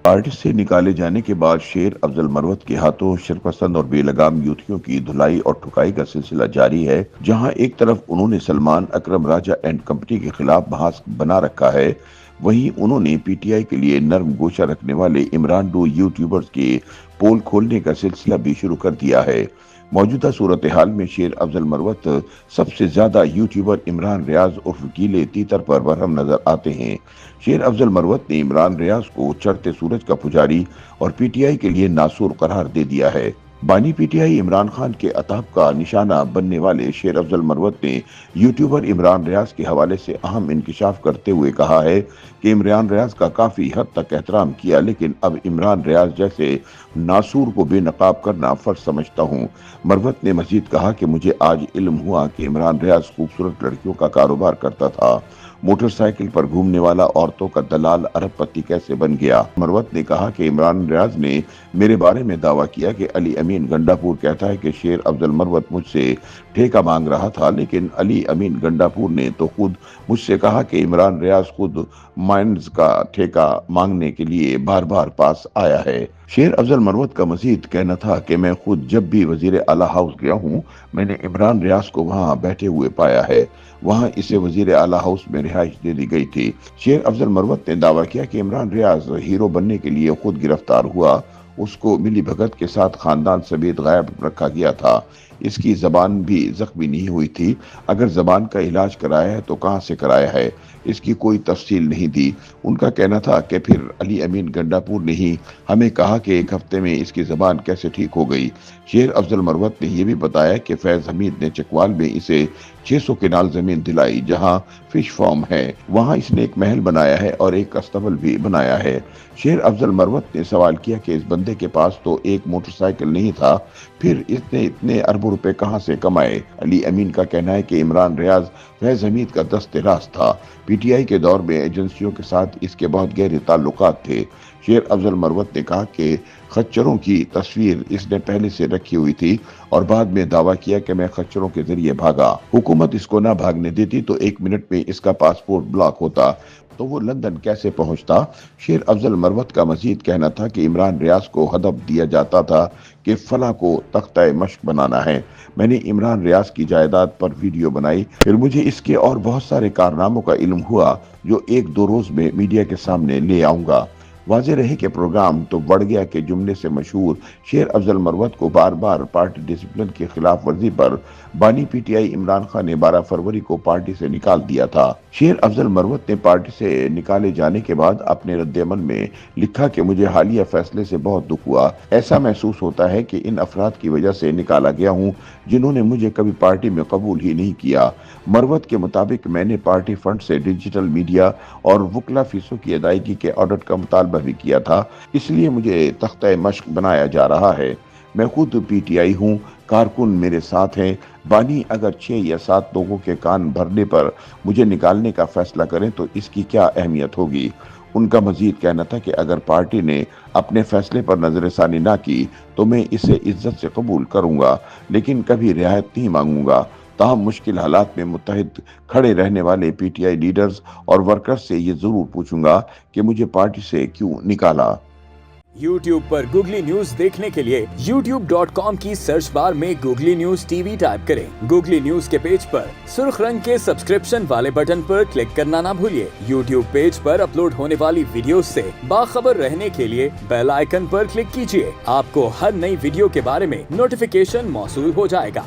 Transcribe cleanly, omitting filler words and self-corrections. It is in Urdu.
پارٹی سے نکالے جانے کے بعد شیر افضل مروت کے ہاتھوں شرپسند اور بے لگام یوتھیوں کی دھلائی اور ٹھکائی کا سلسلہ جاری ہے، جہاں ایک طرف انہوں نے سلمان اکرم راجہ اینڈ کمپنی کے خلاف بحث بنا رکھا ہے، وہیں انہوں نے پی ٹی آئی کے لیے نرم گوشہ رکھنے والے عمران ڈو یوٹیوبرز کے پول کھولنے کا سلسلہ بھی شروع کر دیا ہے۔ موجودہ صورتحال میں شیر افضل مروت سب سے زیادہ یوٹیوبر عمران ریاض عرف گیلے تیتر پر برہم نظر آتے ہیں۔ شیر افضل مروت نے عمران ریاض کو چڑھتے سورج کا پجاری اور پی ٹی آئی کے لیے ناسور قرار دے دیا ہے۔ بانی P T I Imran Khan کے عتاب کا نشانہ بننے والے شیر افضل مروت نے یوٹیوبر عمران ریاض کے حوالے سے اہم انکشاف کرتے ہوئے کہا ہے کہ عمران ریاض کا کافی حد تک احترام کیا، لیکن اب عمران ریاض جیسے ناسور کو بے نقاب کرنا فرض سمجھتا ہوں۔ مروت نے مزید کہا کہ مجھے آج علم ہوا کہ عمران ریاض خوبصورت لڑکیوں کا کاروبار کرتا تھا، موٹر سائیکل پر گھومنے والا عورتوں کا دلال ارب پتی کیسے بن گیا۔ مروت نے کہا کہ عمران ریاض نے میرے بارے میں دعویٰ کیا کہ علی امین گنڈاپور کہتا ہے کہ شیر افضل مروت مجھ سے ٹھیکہ مانگ رہا تھا، لیکن علی امین گنڈاپور نے تو خود مجھ سے کہا کہ عمران ریاض خود مائنز کا ٹھیکہ مانگنے کے لیے بار بار پاس آیا ہے۔ شیر افضل مروت کا مزید کہنا تھا کہ میں خود جب بھی وزیر اعلیٰ ہاؤس گیا ہوں، میں نے عمران ریاض کو وہاں بیٹھے ہوئے پایا ہے، وہاں اسے وزیر اعلیٰ ہاؤس میں رہائش دے دی گئی تھی۔ شیر افضل مروت نے دعویٰ کیا کہ عمران ریاض ہیرو بننے کے لیے خود گرفتار ہوا، اس کو ملی بھگت کے ساتھ خاندان سمیت غائب رکھا گیا تھا، اس کی زبان بھی زخمی نہیں ہوئی تھی، اگر زبان کا علاج کرایا ہے تو کہاں سے کرایا ہے، اس کی کوئی تفصیل نہیں دی۔ ان کا کہنا تھا کہ پھر علی امین گنڈاپور نے ہی ہمیں کہا کہ ایک ہفتے میں اس کی زبان کیسے ٹھیک ہو گئی۔ شیر افضل مروت نے یہ بھی بتایا کہ فیض حمید نے چکوال میں اسے 600 کنال زمین دلائی جہاں فش فارم ہے، وہاں اس نے ایک محل بنایا ہے اور ایک استبل بھی بنایا ہے۔ شیر افضل مروت نے سوال کیا کہ اس بندے کے پاس تو ایک موٹر سائیکل نہیں تھا، پھر اس نے اتنے اربوں روپے کہاں سے کمائے؟ علی امین کا کہنا ہے کہ عمران ریاض فیض حمید کا دست راست تھا، پی ٹی آئی کے دور میں ایجنسیوں کے ساتھ اس کے بہت گہرے تعلقات تھے۔ شیر افضل مروت نے کہا کہ خچروں کی تصویر اس نے پہلے سے رکھی ہوئی تھی اور بعد میں دعویٰ کیا کہ میں خچروں کے ذریعے بھاگا، حکومت اس کو نہ بھاگنے دیتی تو 1 منٹ میں اس کا پاسپورٹ بلاک ہوتا تو وہ لندن کیسے پہنچتا۔ شیر افضل مروت کا مزید کہنا تھا کہ عمران ریاض کو ہدف دیا جاتا تھا کہ فلاں کو تختہ مشق بنانا ہے، میں نے عمران ریاض کی جائیداد پر ویڈیو بنائی، پھر مجھے اس کے اور بہت سارے کارناموں کا علم ہوا جو 1-2 روز میں میڈیا کے سامنے لے آؤں گا۔ واضح رہے کہ پروگرام تو بڑھ گیا کے جملے سے مشہور شیر افضل مروت کو بار بار پارٹی ڈسپلن کی خلاف ورزی پر بانی P T I Imran Khan نے 12 فروری کو پارٹی سے نکال دیا تھا۔ شیر افضل مروت نے پارٹی سے نکالے جانے کے بعد اپنے رد عمل میں لکھا کہ مجھے حالیہ فیصلے سے بہت دکھ ہوا، ایسا محسوس ہوتا ہے کہ ان افراد کی وجہ سے نکالا گیا ہوں جنہوں نے مجھے کبھی پارٹی میں قبول ہی نہیں کیا۔ مروت کے مطابق میں نے پارٹی فنڈ سے ڈیجیٹل میڈیا اور وکلا فیسوں کی ادائیگی کے آڈٹ کا مطالبہ بھی کیا تھا، اس لیے مجھے تختہ مشق بنایا جا رہا ہے۔ میں خود پی ٹی آئی ہوں، کارکن میرے ساتھ ہیں، بانی اگر 6 یا 7 لوگوں کے کان بھرنے پر مجھے نکالنے کا فیصلہ کریں تو اس کی کیا اہمیت ہوگی۔ ان کا مزید کہنا تھا کہ اگر پارٹی نے اپنے فیصلے پر نظر ثانی نہ کی تو میں اسے عزت سے قبول کروں گا، لیکن کبھی رعایت نہیں مانگوں گا۔ تاہم مشکل حالات میں متحد کھڑے رہنے والے پی ٹی آئی لیڈرز اور ورکرز سے یہ ضرور پوچھوں گا کہ مجھے پارٹی سے کیوں نکالا۔ YouTube پر گوگلی نیوز دیکھنے کے لیے youtube.com کی سرچ بار میں googly news T V type کریں۔ گوگلی نیوز کے پیج پر سرخ رنگ کے سبسکرپشن والے بٹن پر کلک کرنا نہ بھولیے۔ YouTube پیج پر اپلوڈ ہونے والی ویڈیوز سے باخبر رہنے کے لیے بیل آئیکن پر کلک کیجیے۔ آپ کو ہر نئی ویڈیو کے بارے میں نوٹیفیکیشن موصول ہو جائے گا۔